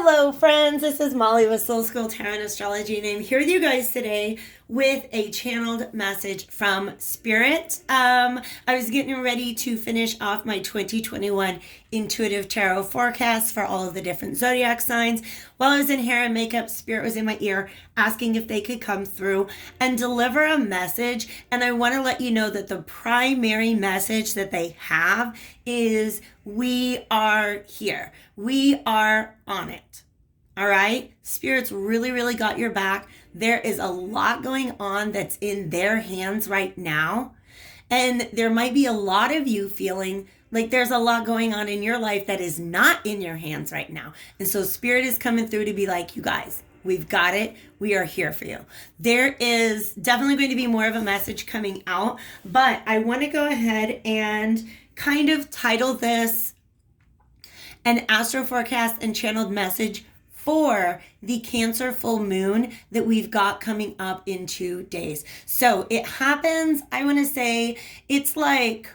Hello friends, this is Molly with Soul School Tarot and Astrology, and I'm here with you guys today with a channeled message from Spirit. I was getting ready to finish off my 2021 intuitive tarot forecast for all of the different zodiac signs. While I was in hair and makeup, Spirit was in my ear asking if they could come through and deliver a message. And I want to let you know that the primary message that they have is we are here. We are on it. All right? Spirit's really got your back. There is a lot going on that's in their hands right now. And there might be a lot of you feeling like there's a lot going on in your life that is not in your hands right now. And so Spirit is coming through to be like, you guys, we've got it. We are here for you. There is definitely going to be more of a message coming out, but I want to go ahead and kind of title this an AstroForecast and channeled message for the Cancer full moon that we've got coming up in 2 days. So it happens, I want to say, it's like,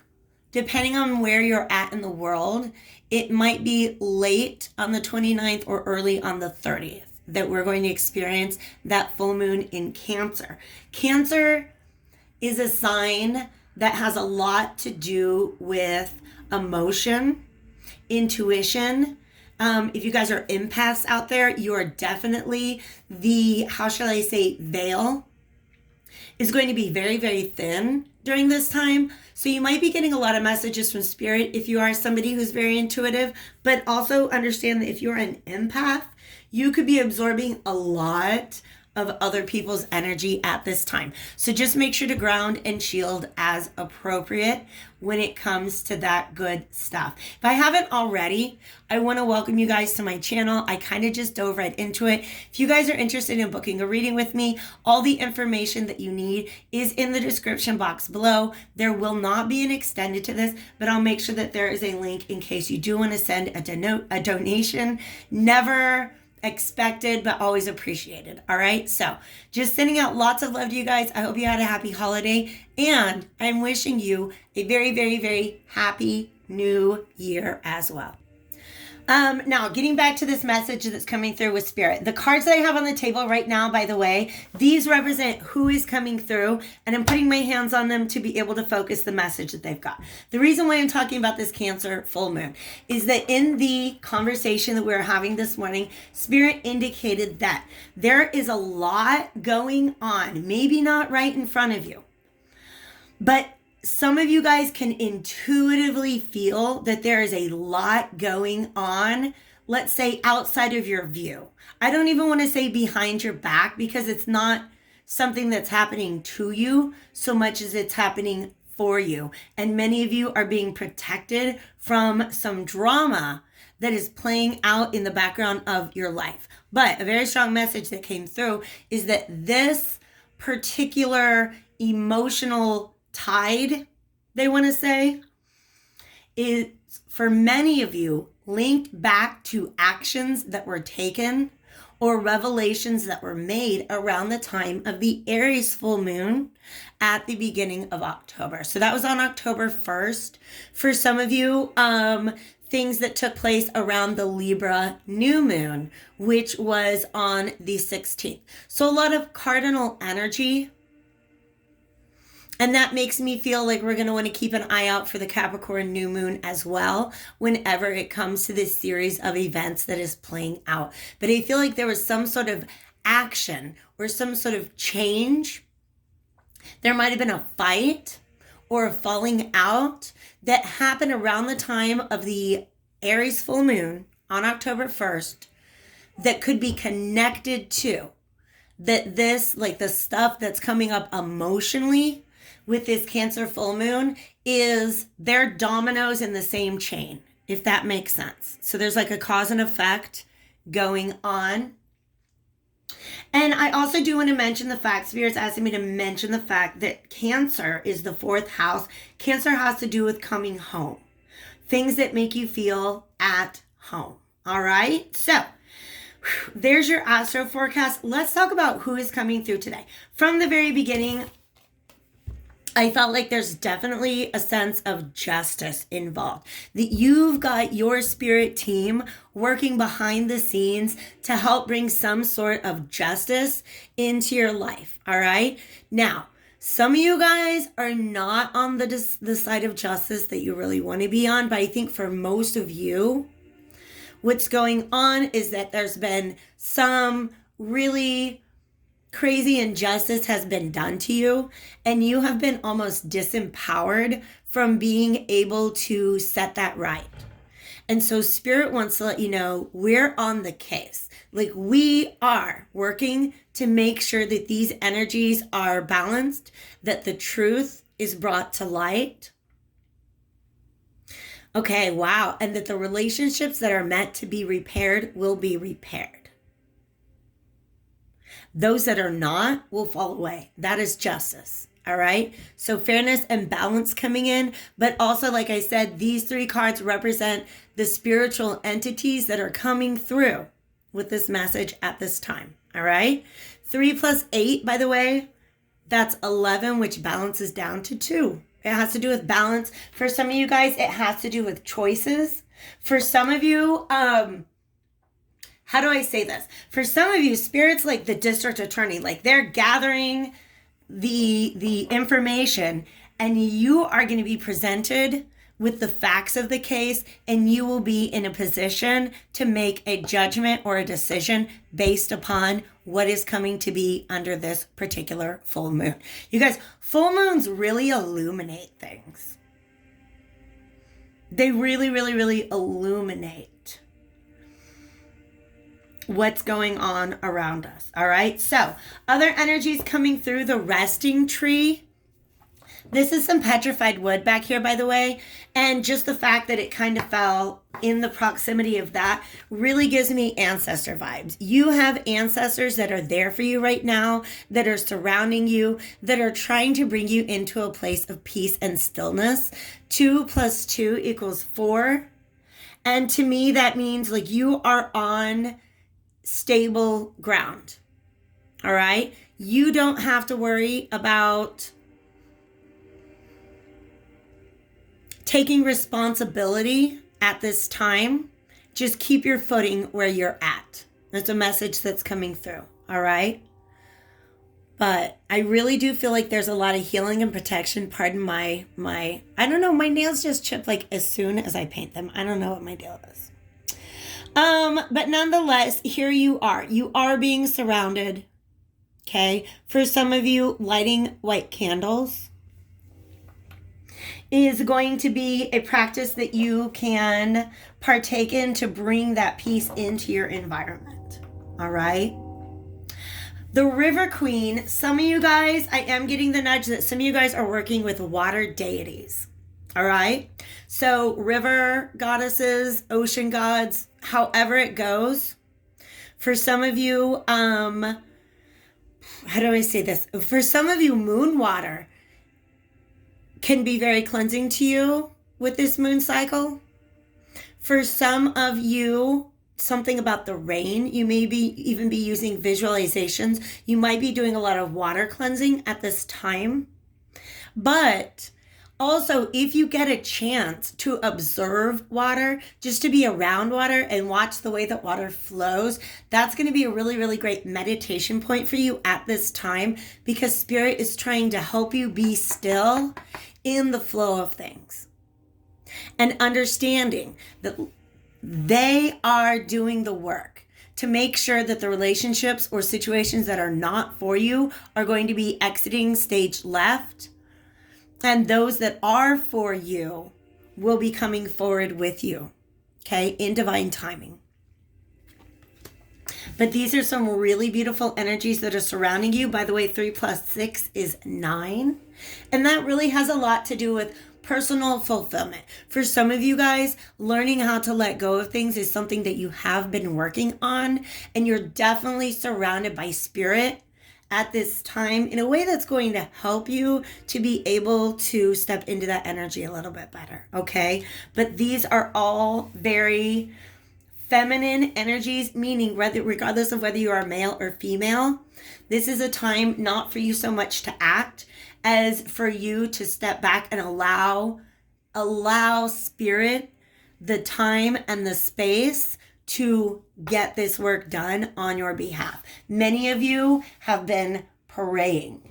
depending on where you're at in the world, it might be late on the 29th or early on the 30th that we're going to experience that full moon in Cancer. Cancer is a sign that has a lot to do with emotion, intuition. If you guys are empaths out there, you are definitely the, how shall I say, veil is going to be very thin during this time. So you might be getting a lot of messages from Spirit if you are somebody who's very intuitive, but also understand that if you're an empath, you could be absorbing a lot of other people's energy at this time. So just make sure to ground and shield as appropriate when it comes to that good stuff. If I haven't already, I want to welcome you guys to my channel. I kind of just dove right into it. If you guys are interested in booking a reading with me, all the information that you need is in the description box below. There will not be an extended to this, but I'll make sure that there is a link in case you do want to send a donation. Never expected, but always appreciated. All right. So just sending out lots of love to you guys. I hope you had a happy holiday, and I'm wishing you a very happy new year as well. Now getting back to this message that's coming through with Spirit, the cards that I have on the table right now, by the way, these represent who is coming through, and I'm putting my hands on them to be able to focus the message that they've got. The reason why I'm talking about this Cancer full moon is that in the conversation that we were having this morning, Spirit indicated that there is a lot going on, maybe not right in front of you, but some of you guys can intuitively feel that there is a lot going on, let's say outside of your view. I don't even want to say behind your back, because it's not something that's happening to you so much as it's happening for you. And many of you are being protected from some drama that is playing out in the background of your life. But a very strong message that came through is that this particular emotional tide, they want to say, is for many of you linked back to actions that were taken or revelations that were made around the time of the Aries full moon at the beginning of October. So that was on October 1st. For some of you, things that took place around the Libra new moon, which was on the 16th. So a lot of cardinal energy. And that makes me feel like we're going to want to keep an eye out for the Capricorn new moon as well whenever it comes to this series of events that is playing out. But I feel like there was some sort of action or some sort of change. There might have been a fight or a falling out that happened around the time of the Aries full moon on October 1st that could be connected to that this, like the stuff that's coming up emotionally with this Cancer full moon, is they're dominoes in the same chain, if that makes sense. So there's like a cause and effect going on. And I also do want to mention the fact, Spirit's asking me to mention the fact that Cancer is the 4th house. Cancer has to do with coming home. Things that make you feel at home. All right? So there's your astro forecast. Let's talk about who is coming through today. From the very beginning, I felt like there's definitely a sense of justice involved. That you've got your spirit team working behind the scenes to help bring some sort of justice into your life. All right. Now, some of you guys are not on the side of justice that you really want to be on, but I think for most of you, what's going on is that there's been some really crazy injustice has been done to you, and you have been almost disempowered from being able to set that right. And so Spirit wants to let you know we're on the case. Like, we are working to make sure that these energies are balanced, that the truth is brought to light. Okay, wow. And that the relationships that are meant to be repaired will be repaired. Those that are not will fall away. That is justice. All right. So fairness and balance coming in. But also, like I said, these three cards represent the spiritual entities that are coming through with this message at this time. All right. 3 plus 8, by the way, that's 11, which balances down to 2. It has to do with balance. For some of you guys, it has to do with choices. For some of you, how do I say this? For some of you, Spirit's like the district attorney. Like, they're gathering the information, and you are going to be presented with the facts of the case, and you will be in a position to make a judgment or a decision based upon what is coming to be under this particular full moon. You guys, full moons really illuminate things. They really, really, really illuminate what's going on around us. All right. So other energies coming through the resting tree. This is some petrified wood back here, by the way. And just the fact that it kind of fell in the proximity of that really gives me ancestor vibes. You have ancestors that are there for you right now, that are surrounding you, that are trying to bring you into a place of peace and stillness. 2 plus 2 equals 4. And to me, that means like you are on stable ground. All right. You don't have to worry about taking responsibility at this time. Just keep your footing where you're at. That's a message that's coming through. All right. But I really do feel like there's a lot of healing and protection. Pardon my, I don't know, my nails just chip like as soon as I paint them. I don't know what my deal is. But nonetheless, here you are. You are being surrounded. Okay. For some of you, lighting white candles is going to be a practice that you can partake in to bring that peace into your environment. All right. The River Queen, some of you guys, I am getting the nudge that some of you guys are working with water deities. All right. So river goddesses, ocean gods, however it goes. For some of you, how do I say this? For some of you, moon water can be very cleansing to you with this moon cycle. For some of you, something about the rain, you may be even be using visualizations. You might be doing a lot of water cleansing at this time. But also, if you get a chance to observe water, just to be around water and watch the way that water flows, that's going to be a really, really great meditation point for you at this time, because Spirit is trying to help you be still in the flow of things and understanding that they are doing the work to make sure that the relationships or situations that are not for you are going to be exiting stage left. And those that are for you will be coming forward with you, okay, in divine timing. But these are some really beautiful energies that are surrounding you. By the way, 3 plus 6 is 9. And that really has a lot to do with personal fulfillment. For some of you guys, learning how to let go of things is something that you have been working on. And you're definitely surrounded by Spirit at this time in a way that's going to help you to be able to step into that energy a little bit better, okay? But these are all very feminine energies, meaning regardless of whether you are male or female, this is a time not for you so much to act as for you to step back and allow Spirit the time and the space to get this work done on your behalf. Many of you have been praying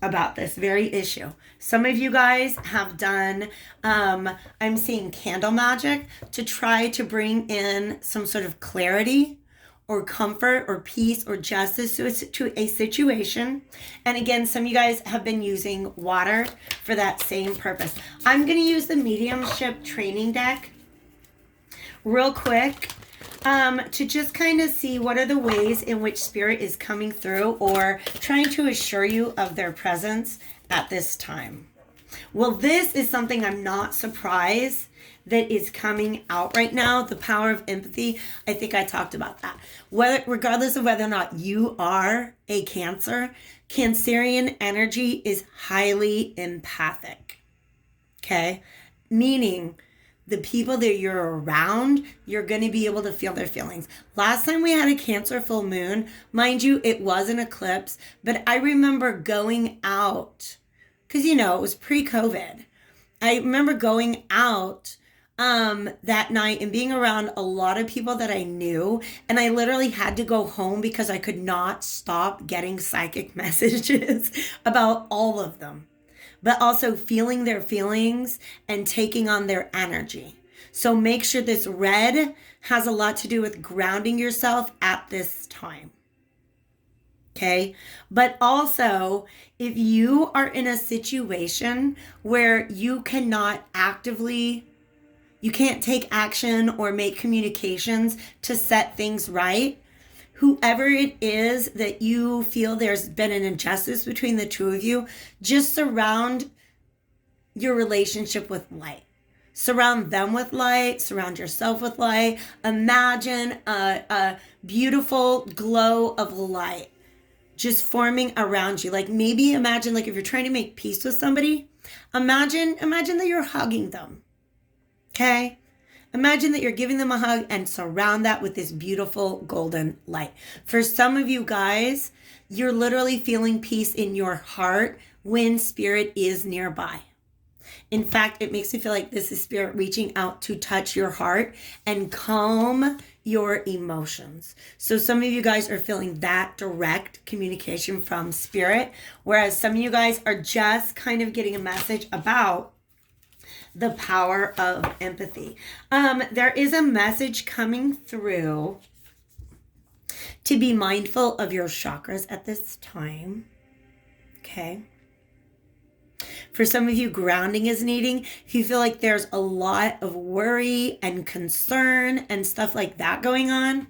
about this very issue. Some of you guys have done, I'm seeing candle magic to try to bring in some sort of clarity or comfort or peace or justice to a situation. And again, some of you guys have been using water for that same purpose. I'm going to use the mediumship training deck real quick to just kind of see what are the ways in which spirit is coming through or trying to assure you of their presence at this time. Well, this is something I'm not surprised that is coming out right now. The power of empathy. I think I talked about that. Regardless of whether or not you are a Cancer, Cancerian energy is highly empathic. Okay? Meaning the people that you're around, you're going to be able to feel their feelings. Last time we had a Cancer full moon, mind you, it was an eclipse, but I remember going out because, it was pre-COVID. I remember going out that night and being around a lot of people that I knew, and I literally had to go home because I could not stop getting psychic messages about all of them, but also feeling their feelings and taking on their energy. So make sure this red has a lot to do with grounding yourself at this time. Okay. But also, if you are in a situation where you cannot you can't take action or make communications to set things right, whoever it is that you feel there's been an injustice between the two of you, just surround your relationship with light. Surround them with light, surround yourself with light. Imagine a beautiful glow of light just forming around you. Like maybe imagine, like if you're trying to make peace with somebody, imagine that you're hugging them. Okay? Imagine that you're giving them a hug and surround that with this beautiful golden light. For some of you guys, you're literally feeling peace in your heart when spirit is nearby. In fact, it makes me feel like this is spirit reaching out to touch your heart and calm your emotions. So some of you guys are feeling that direct communication from spirit, whereas some of you guys are just kind of getting a message about the power of empathy. There is a message coming through to be mindful of your chakras at this time. Okay. For some of you, grounding is needing. If you feel like there's a lot of worry and concern and stuff like that going on,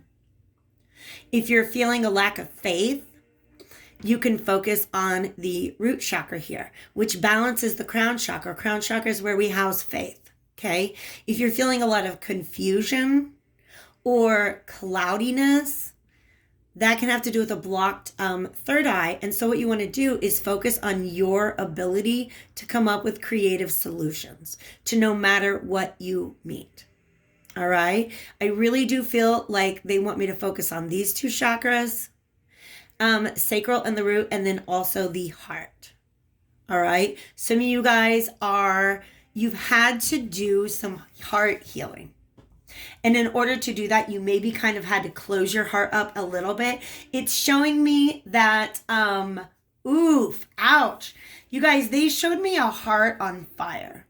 if you're feeling a lack of faith, you can focus on the root chakra here, which balances the crown chakra. Crown chakra is where we house faith, okay? If you're feeling a lot of confusion or cloudiness, that can have to do with a blocked third eye. And so what you want to do is focus on your ability to come up with creative solutions to no matter what you meet. All right? I really do feel like they want me to focus on these two chakras, sacral and the root, and then also the heart. All right. Some of you guys you've had to do some heart healing. And in order to do that, you maybe kind of had to close your heart up a little bit. It's showing me that, ouch. You guys, they showed me a heart on fire.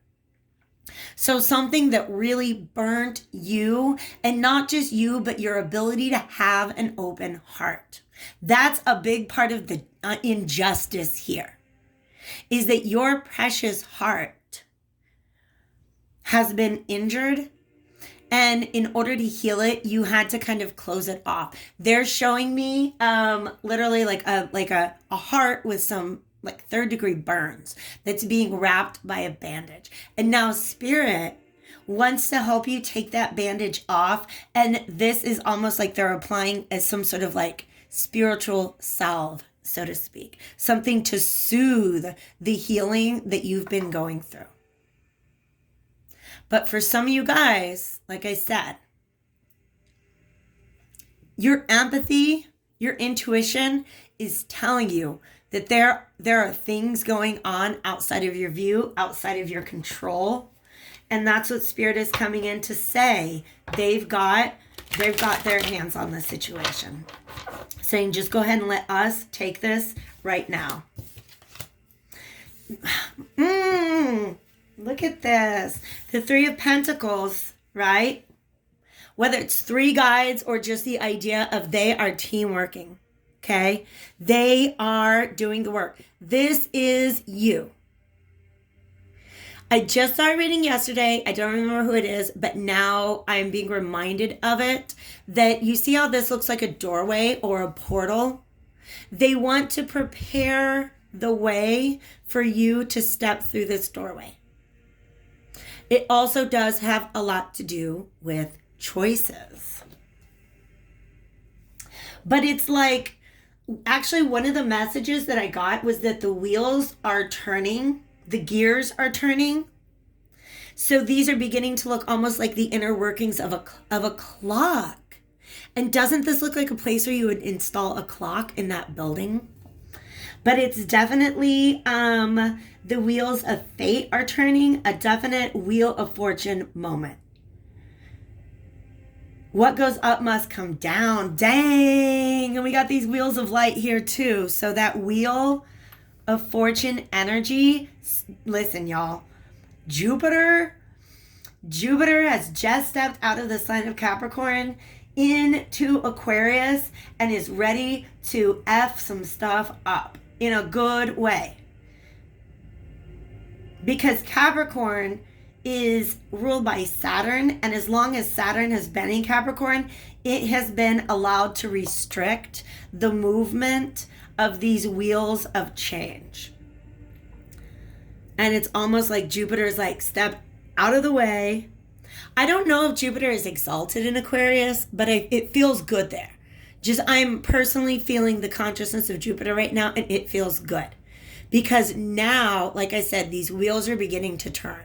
So something that really burnt you, and not just you, but your ability to have an open heart. That's a big part of the injustice here, is that your precious heart has been injured, and in order to heal it, you had to kind of close it off. They're showing me literally like a heart with some like 3rd-degree burns that's being wrapped by a bandage. And now spirit wants to help you take that bandage off, and this is almost like they're applying as some sort of like spiritual salve, so to speak, something to soothe the healing that you've been going through. But for some of you guys, like I said, your empathy, your intuition is telling you that there are things going on outside of your view, outside of your control. And that's what spirit is coming in to say. They've got They've got their hands on the situation. Saying, just go ahead and let us take this right now. Look at this. The Three of Pentacles, right? Whether it's three guides or just the idea of they are team working. Okay? They are doing the work. This is you. I just started reading yesterday. I don't remember who it is, but now I'm being reminded of it. That you see how this looks like a doorway or a portal? They want to prepare the way for you to step through this doorway. It also does have a lot to do with choices. But it's like, actually one of the messages that I got was that the wheels are turning. The gears are turning. So these are beginning to look almost like the inner workings of a clock. And doesn't this look like a place where you would install a clock in that building? But it's definitely the wheels of fate are turning, a definite wheel of fortune moment. What goes up must come down. Dang. And we got these wheels of light here too. So that wheel of fortune energy, listen, y'all, Jupiter has just stepped out of the sign of Capricorn into Aquarius and is ready to F some stuff up in a good way. Because Capricorn is ruled by Saturn, and as long as Saturn has been in Capricorn, it has been allowed to restrict the movement of these wheels of change. And it's almost like Jupiter's like, step out of the way. I don't know if Jupiter is exalted in Aquarius, but it feels good there. Just, I'm personally feeling the consciousness of Jupiter right now, and it feels good. Because now, like I said, these wheels are beginning to turn.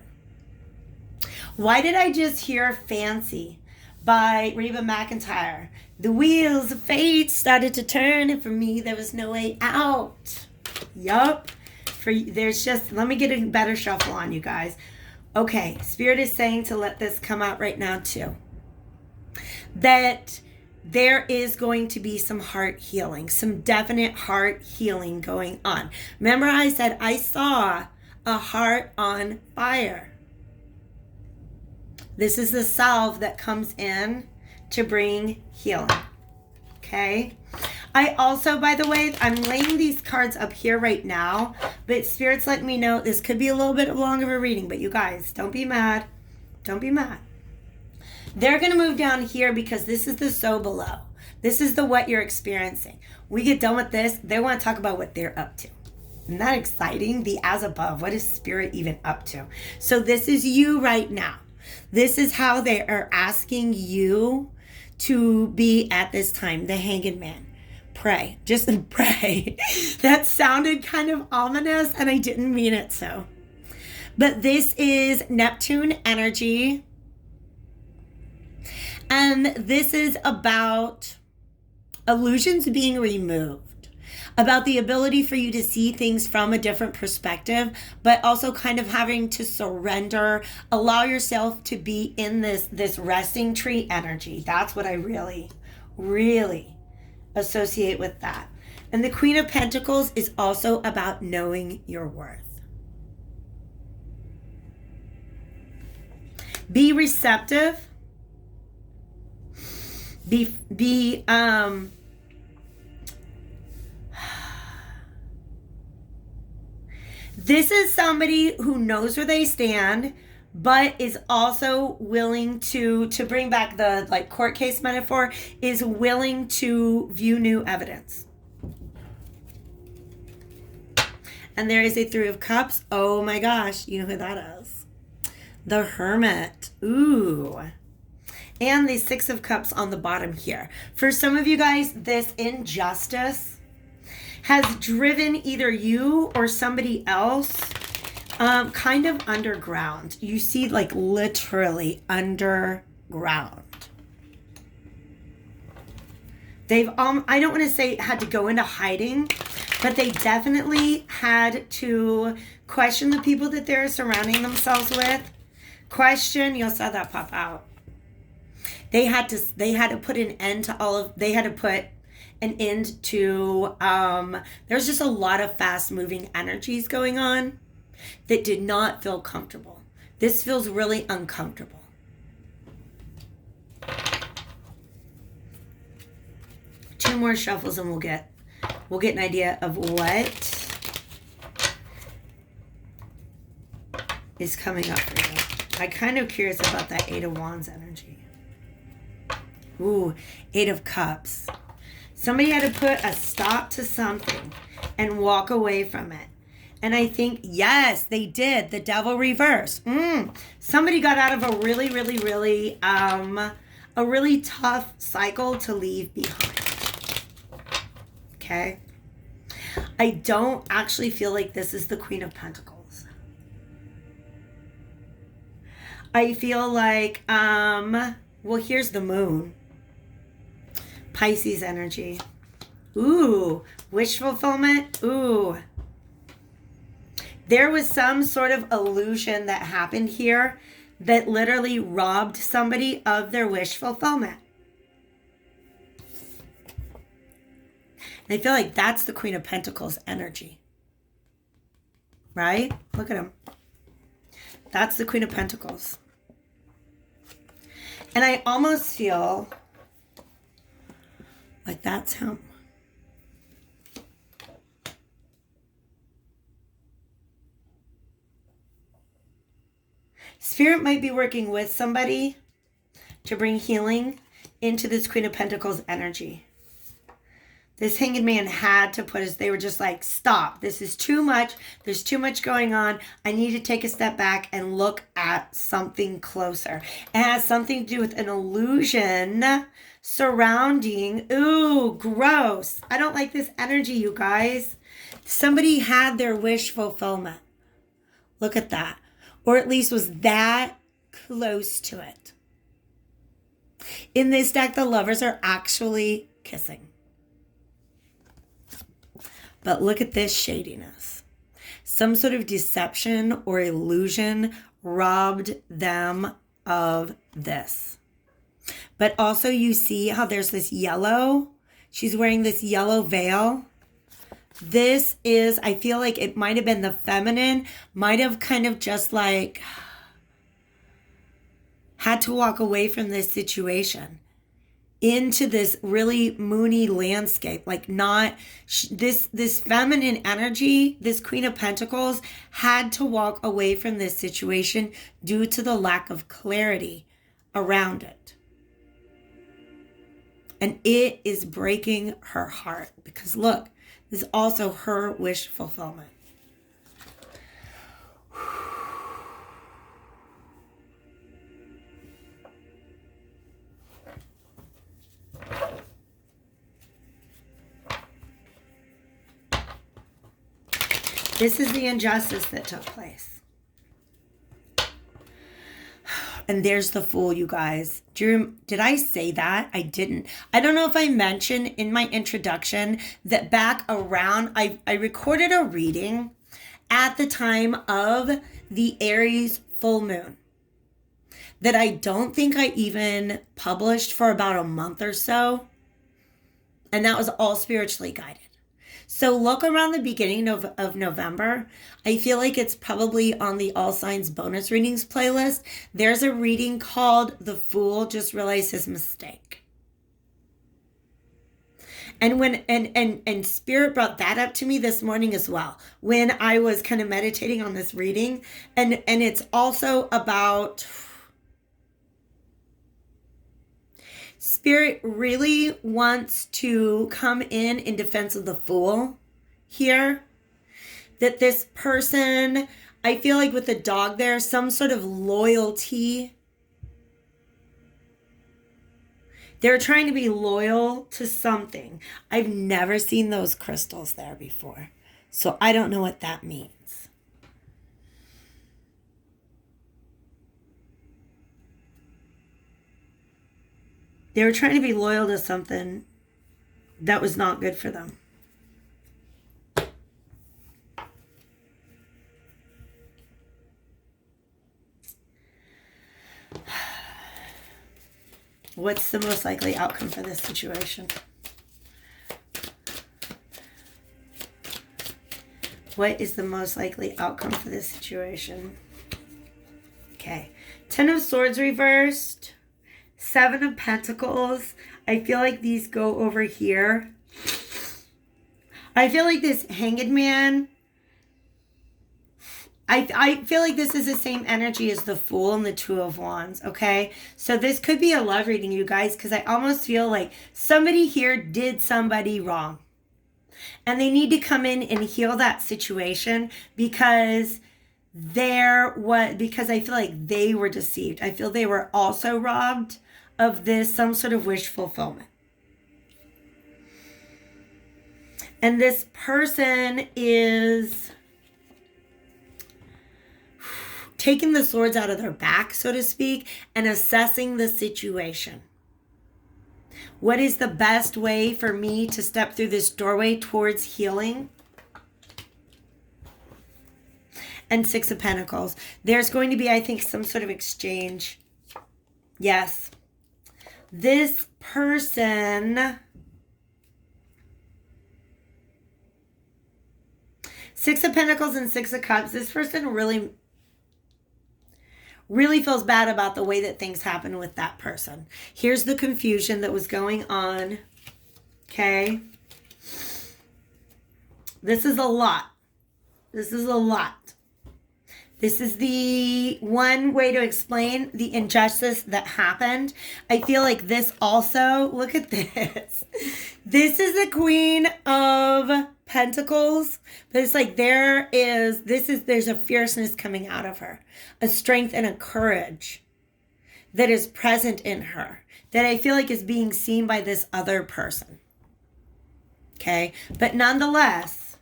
Why did I just hear Fancy by Reba McEntire? The wheels of fate started to turn, and for me, there was no way out. Yup. Let me get a better shuffle on you guys. Okay, Spirit is saying to let this come out right now too. That there is going to be some heart healing, some definite heart healing going on. Remember I said I saw a heart on fire. This is the salve that comes in to bring healing. Okay? I also, by the way, I'm laying these cards up here right now, but Spirit's letting me know this could be a little bit long of a reading, but you guys, don't be mad. Don't be mad. They're going to move down here because this is the so below. This is the what you're experiencing. We get done with this, they want to talk about what they're up to. Isn't that exciting? The as above. What is Spirit even up to? So this is you right now. This is how they are asking you to be at this time. The Hanged Man. Pray. Just pray. That sounded kind of ominous, and I didn't mean it so. But this is Neptune energy. And this is about illusions being removed, about the ability for you to see things from a different perspective, but also kind of having to surrender, allow yourself to be in this resting tree energy. That's what I really, really associate with that. And the Queen of Pentacles is also about knowing your worth. Be receptive. This is somebody who knows where they stand, but is also willing to bring back the like court case metaphor, is willing to view new evidence. And there is a Three of Cups. Oh my gosh, you know who that is. The Hermit. Ooh. And the Six of Cups on the bottom here. For some of you guys, this injustice has driven either you or somebody else kind of underground. You see, like literally underground. They've, I don't want to say had to go into hiding, but they definitely had to question the people that they're surrounding themselves with. Question, you'll saw that pop out. They had to put an end to all of, they had to put an end to, there's just a lot of fast moving energies going on that did not feel comfortable. This feels really uncomfortable. Two more shuffles and we'll get an idea of what is coming up for you. I'm kind of curious about that Eight of Wands energy. Ooh, Eight of Cups. Somebody had to put a stop to something and walk away from it. And I think, yes, they did. The Devil reverse. Somebody got out of a really, really, really, a really tough cycle to leave behind. Okay? I don't actually feel like this is the Queen of Pentacles. I feel like, well, here's the Moon. Pisces energy. Ooh, wish fulfillment. Ooh. There was some sort of illusion that happened here that literally robbed somebody of their wish fulfillment. And I feel like that's the Queen of Pentacles energy. Right? Look at him. That's the Queen of Pentacles. And I almost feel like that's him. Spirit might be working with somebody to bring healing into this Queen of Pentacles energy. This Hanged Man had to put us, they were just like, stop. This is too much. There's too much going on. I need to take a step back and look at something closer. It has something to do with an illusion surrounding, ooh, gross. I don't like this energy, you guys. Somebody had their wish fulfillment. Look at that. Or at least was that close to it. In this deck, the lovers are actually kissing. But look at this shadiness. Some sort of deception or illusion robbed them of this. But also you see how there's this yellow. She's wearing this yellow veil. This is, I feel like it might have been the feminine, might have kind of just like had to walk away from this situation into this really moony landscape. Like not this feminine energy, this Queen of Pentacles had to walk away from this situation due to the lack of clarity around it. And it is breaking her heart because look, this is also her wish fulfillment. This is the injustice that took place. And there's the Fool, you guys. Did I say that? I didn't. I don't know if I mentioned in my introduction that back around, I recorded a reading at the time of the Aries full moon that I don't think I even published for about a month or so. And that was all spiritually guided. So look around the beginning of November. I feel like it's probably on the All Signs bonus readings playlist. There's a reading called The Fool Just Realized His Mistake. And when and Spirit brought that up to me this morning as well, when I was kind of meditating on this reading. And it's also about Spirit really wants to come in defense of the Fool here. That this person, I feel like with the dog there, some sort of loyalty. They're trying to be loyal to something. I've never seen those crystals there before. So I don't know what that means. They were trying to be loyal to something that was not good for them. What's the most likely outcome for this situation? What is the most likely outcome for this situation? Okay. 10 of Swords reversed. 7 of Pentacles. I feel like these go over here. I feel like this Hanged Man. I feel like this is the same energy as the Fool and the Two of Wands, okay? So this could be a love reading, you guys, because I almost feel like somebody here did somebody wrong. And they need to come in and heal that situation because I feel like they were deceived. I feel they were also robbed of some sort of wish fulfillment. And this person is taking the swords out of their back, so to speak, and assessing the situation. What is the best way for me to step through this doorway towards healing? And 6 of Pentacles. There's going to be, I think, some sort of exchange. Yes. This person... 6 of Pentacles and 6 of Cups. This person really feels bad about the way that things happen with that person. Here's the confusion that was going on. Okay. This is a lot. This is a lot. This is the one way to explain the injustice that happened. I feel like this also, look at this. This is the Queen of Pentacles, but it's like there's a fierceness coming out of her, a strength and a courage that is present in her that I feel like is being seen by this other person. Okay, but nonetheless,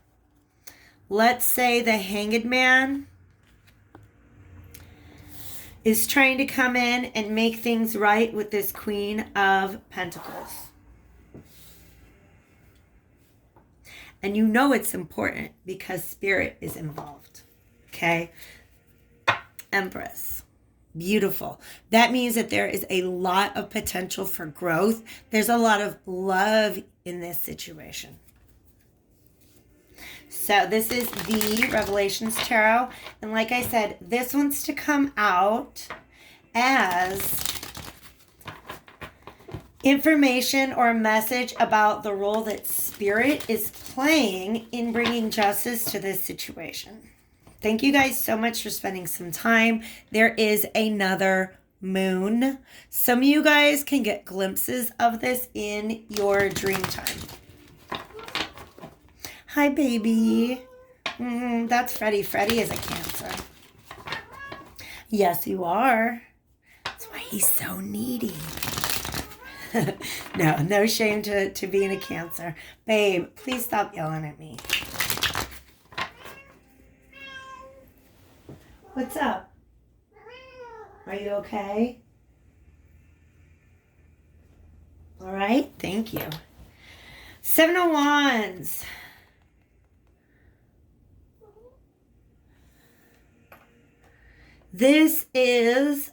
let's say the Hanged Man is trying to come in and make things right with this Queen of Pentacles. And you know it's important because Spirit is involved. Okay? Empress. Beautiful. That means that there is a lot of potential for growth. There's a lot of love in this situation. So this is the Revelations Tarot. And like I said, this wants to come out as information or a message about the role that Spirit is playing in bringing justice to this situation. Thank you guys so much for spending some time. There is another moon. Some of you guys can get glimpses of this in your dream time. Hi, baby. That's Freddie. Freddie is a Cancer. Yes, you are. That's why he's so needy. No shame to being a Cancer. Babe, please stop yelling at me. What's up? Are you okay? All right, thank you. 7 of Wands. This is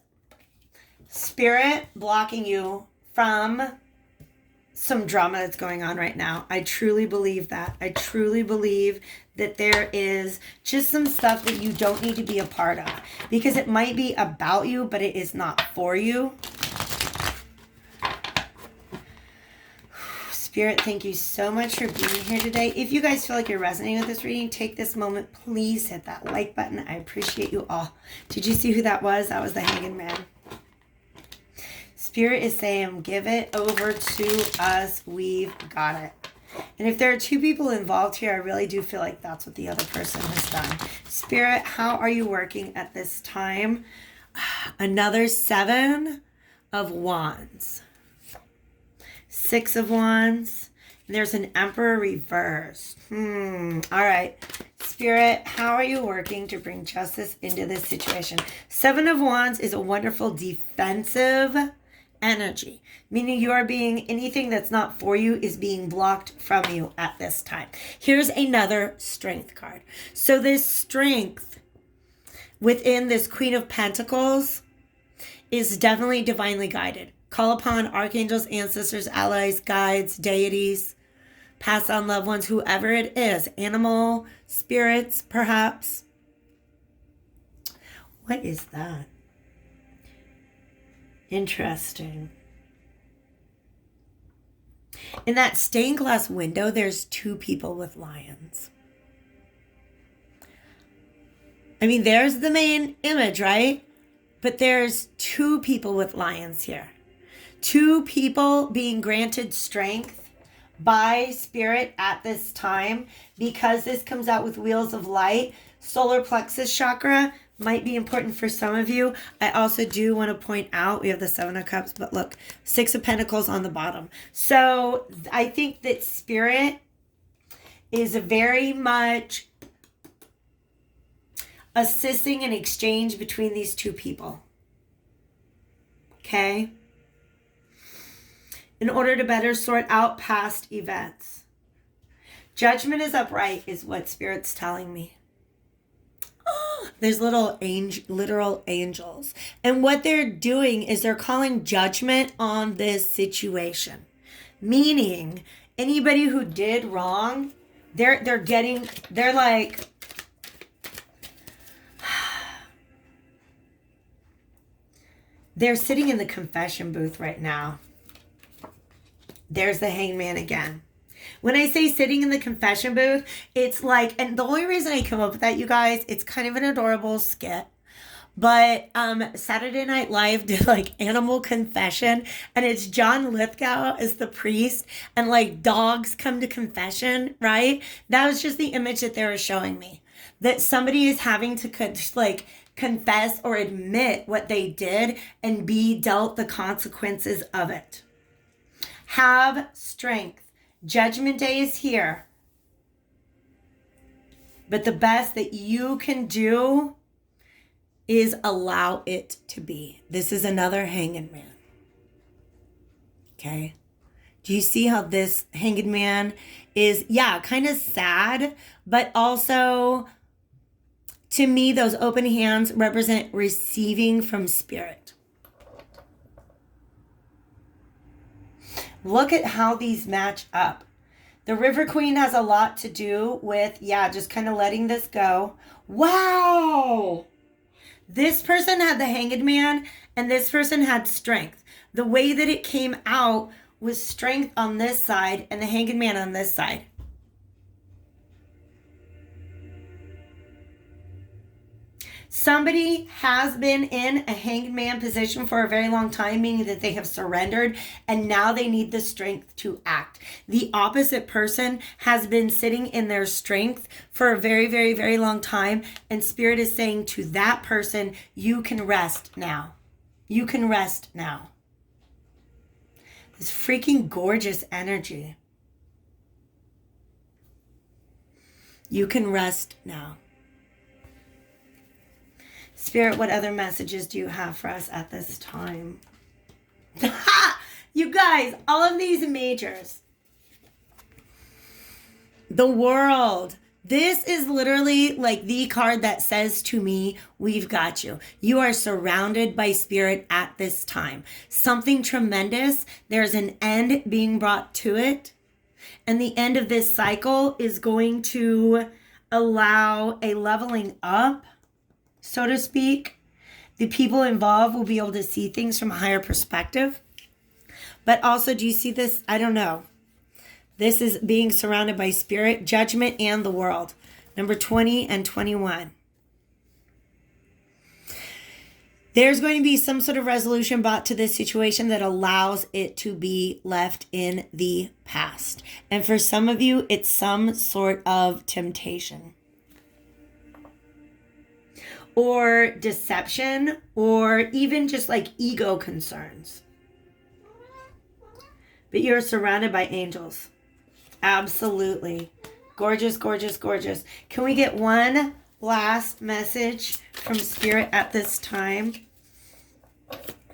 Spirit blocking you from some drama that's going on right now. I truly believe that. I truly believe that there is just some stuff that you don't need to be a part of because it might be about you, but it is not for you. Spirit, thank you so much for being here today. If you guys feel like you're resonating with this reading, take this moment. Please hit that like button. I appreciate you all. Did you see who that was? That was the Hanged Man. Spirit is saying, give it over to us. We've got it. And if there are 2 people involved here, I really do feel like that's what the other person has done. Spirit, how are you working at this time? Another 7 of Wands. 6 of Wands. And there's an Emperor reversed. All right. Spirit, how are you working to bring justice into this situation? 7 of Wands is a wonderful defensive energy, meaning you are being, anything that's not for you is being blocked from you at this time. Here's another strength card. So this strength within this Queen of Pentacles is definitely divinely guided. Call upon archangels, ancestors, allies, guides, deities, pass on loved ones, whoever it is, animal, spirits, perhaps. What is that? Interesting. In that stained glass window, there's 2 people with lions. I mean, there's the main image, right? But there's 2 people with lions here. 2 people being granted strength by spirit at this time, because this comes out with wheels of light. Solar plexus chakra might be important for some of you. I also do want to point out, we have the 7 of Cups, but look, 6 of Pentacles on the bottom. So I think that spirit is very much assisting an exchange between these 2 people. Okay? In order to better sort out past events. Judgment is upright is what Spirit's telling me. There's literal angels. And what they're doing is they're calling judgment on this situation. Meaning, anybody who did wrong, they're like, they're sitting in the confession booth right now. There's the Hangman again. When I say sitting in the confession booth, it's like, and the only reason I come up with that, you guys, it's kind of an adorable skit. But Saturday Night Live did like animal confession, and it's John Lithgow as the priest, and like dogs come to confession, right? That was just the image that they were showing me. That somebody is having to confess or admit what they did and be dealt the consequences of it. Have strength. Judgment Day is here. But the best that you can do is allow it to be. This is another Hanged Man. Okay? Do you see how this Hanged Man is, kind of sad, but also, to me, those open hands represent receiving from Spirit. Look at how these match up. The River Queen has a lot to do with, just kind of letting this go. Wow! This person had the Hanged Man, and this person had strength. The way that it came out was strength on this side and the Hanged Man on this side. Somebody has been in a Hanged Man position for a very long time, meaning that they have surrendered and now they need the strength to act. The opposite person has been sitting in their strength for a very, very, very long time, and Spirit is saying to that person, you can rest now. You can rest now. This freaking gorgeous energy. You can rest now. Spirit, what other messages do you have for us at this time? You guys, all of these majors. The World. This is literally like the card that says to me, we've got you. You are surrounded by Spirit at this time. Something tremendous. There's an end being brought to it. And the end of this cycle is going to allow a leveling up, so to speak. The people involved will be able to see things from a higher perspective. But also, do you see this? I don't know. This is being surrounded by Spirit, Judgment, and the World. Number 20 and 21. There's going to be some sort of resolution brought to this situation that allows it to be left in the past. And for some of you, it's some sort of temptation, or deception, or even just like ego concerns. But you're surrounded by angels. Absolutely. Gorgeous, gorgeous, gorgeous. Can we get one last message from Spirit at this time?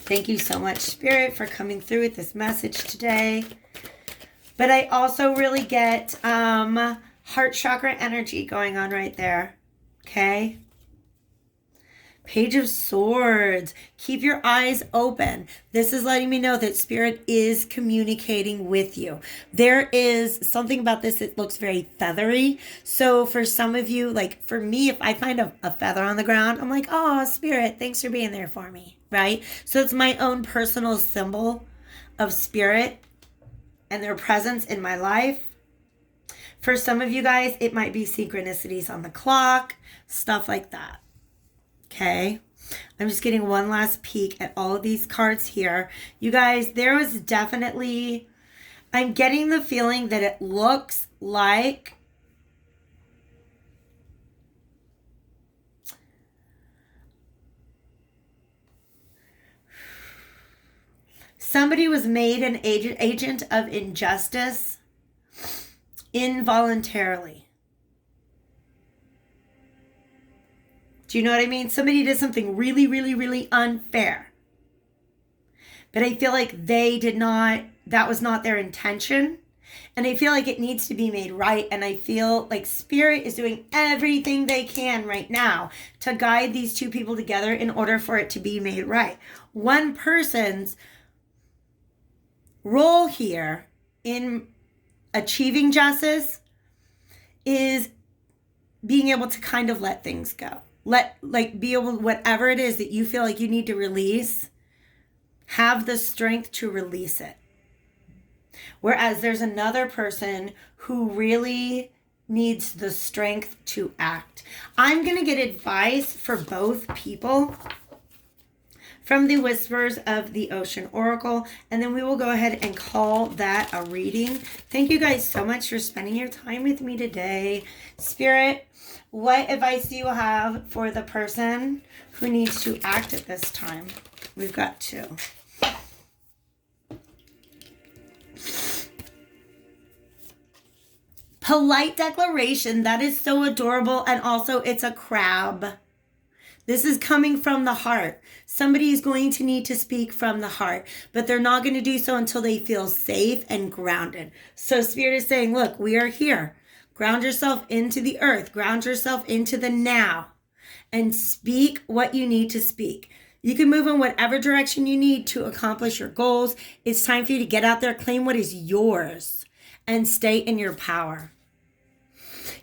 Thank you so much, Spirit, for coming through with this message today. But I also really get heart chakra energy going on right there. Okay? Page of Swords. Keep your eyes open. This is letting me know that Spirit is communicating with you. There is something about this that looks very feathery. So for some of you, like for me, if I find a feather on the ground, I'm like, oh, Spirit, thanks for being there for me, right? So it's my own personal symbol of Spirit and their presence in my life. For some of you guys, it might be synchronicities on the clock, stuff like that. Okay, I'm just getting one last peek at all of these cards here. You guys, there was definitely, I'm getting the feeling that it looks like somebody was made an agent of injustice involuntarily. Do you know what I mean? Somebody did something really, really, really unfair. But I feel like that was not their intention. And I feel like it needs to be made right. And I feel like Spirit is doing everything they can right now to guide these two people together in order for it to be made right. One person's role here in achieving justice is being able to kind of let things go. Be able, whatever it is that you feel like you need to release, have the strength to release it. Whereas there's another person who really needs the strength to act. I'm going to get advice for both people from the Whispers of the Ocean Oracle, and then we will go ahead and call that a reading. Thank you guys so much for spending your time with me today. Spirit, what advice do you have for the person who needs to act at this time? We've got two. Polite declaration. That is so adorable. And also it's a crab. This is coming from the heart. Somebody is going to need to speak from the heart, but they're not going to do so until they feel safe and grounded. So Spirit is saying, look, we are here. Ground yourself into the earth. Ground yourself into the now and speak what you need to speak. You can move in whatever direction you need to accomplish your goals. It's time for you to get out there, claim what is yours, and stay in your power.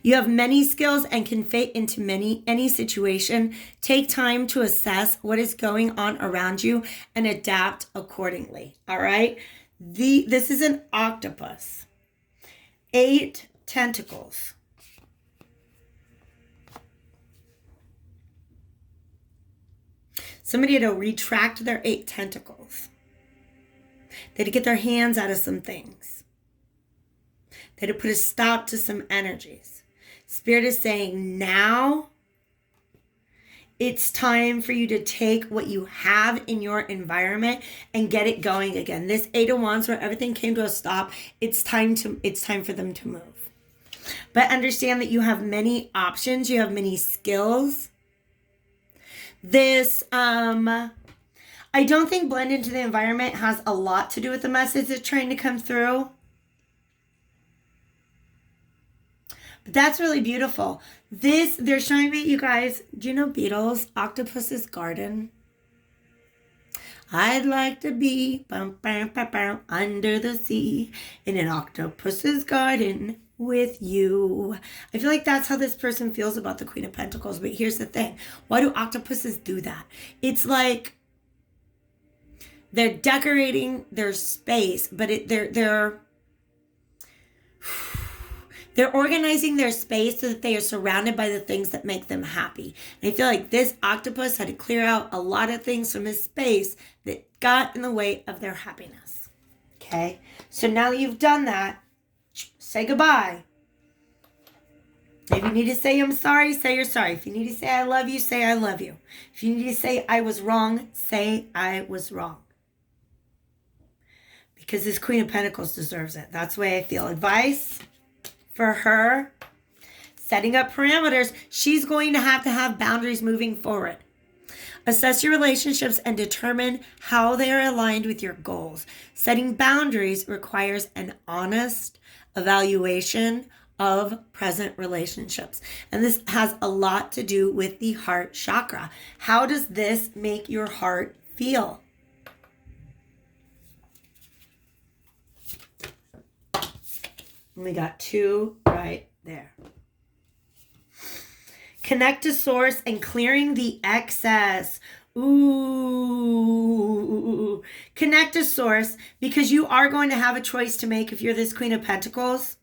You have many skills and can fit into any situation. Take time to assess what is going on around you and adapt accordingly. All right. This is an octopus. 8 tentacles. Somebody had to retract their 8 tentacles. They had to get their hands out of some things. They had to put a stop to some energies. Spirit is saying now it's time for you to take what you have in your environment and get it going again. This 8 of Wands where everything came to a stop, it's time for them to move. But understand that you have many options, you have many skills. This I don't think blend into the environment has a lot to do with the message that's trying to come through. But that's really beautiful. They're showing me, you guys, do you know Beatles, Octopus's Garden? I'd like to be under the sea in an octopus's garden with you. I feel like that's how this person feels about the Queen of Pentacles. But here's the thing. Why do octopuses do that? It's like they're decorating their space, but they're organizing their space so that they are surrounded by the things that make them happy. And I feel like this octopus had to clear out a lot of things from his space that got in the way of their happiness. Okay? So now that you've done that, say goodbye. If you need to say I'm sorry, say you're sorry. If you need to say I love you, say I love you. If you need to say I was wrong, say I was wrong. Because this Queen of Pentacles deserves it. That's the way I feel. Advice for her, setting up parameters. She's going to have boundaries moving forward. Assess your relationships and determine how they are aligned with your goals. Setting boundaries requires an honest evaluation of present relationships. And this has a lot to do with the heart chakra. How does this make your heart feel? And we got 2 right there. Connect to source and clearing the excess. Ooh. Connect to source, because you are going to have a choice to make if you're this Queen of Pentacles.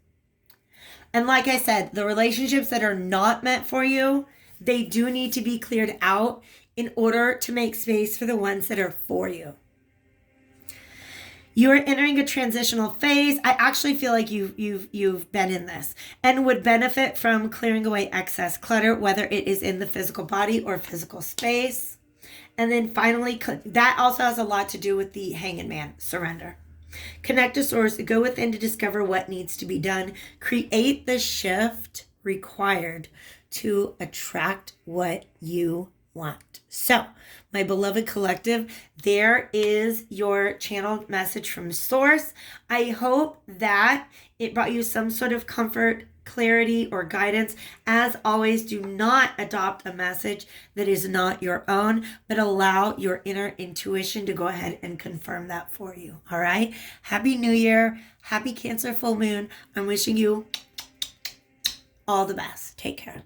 And like I said, the relationships that are not meant for you, they do need to be cleared out in order to make space for the ones that are for you. You are entering a transitional phase. I actually feel like you've been in this and would benefit from clearing away excess clutter, whether it is in the physical body or physical space. And then finally, that also has a lot to do with the Hanged Man, surrender. Connect to source, go within to discover what needs to be done. Create the shift required to attract what you want. So, my beloved collective, there is your channeled message from source. I hope that it brought you some sort of comfort, clarity, or guidance. As always, do not adopt a message that is not your own, but allow your inner intuition to go ahead and confirm that for you. All right? Happy New Year. Happy Cancer full moon. I'm wishing you all the best. Take care.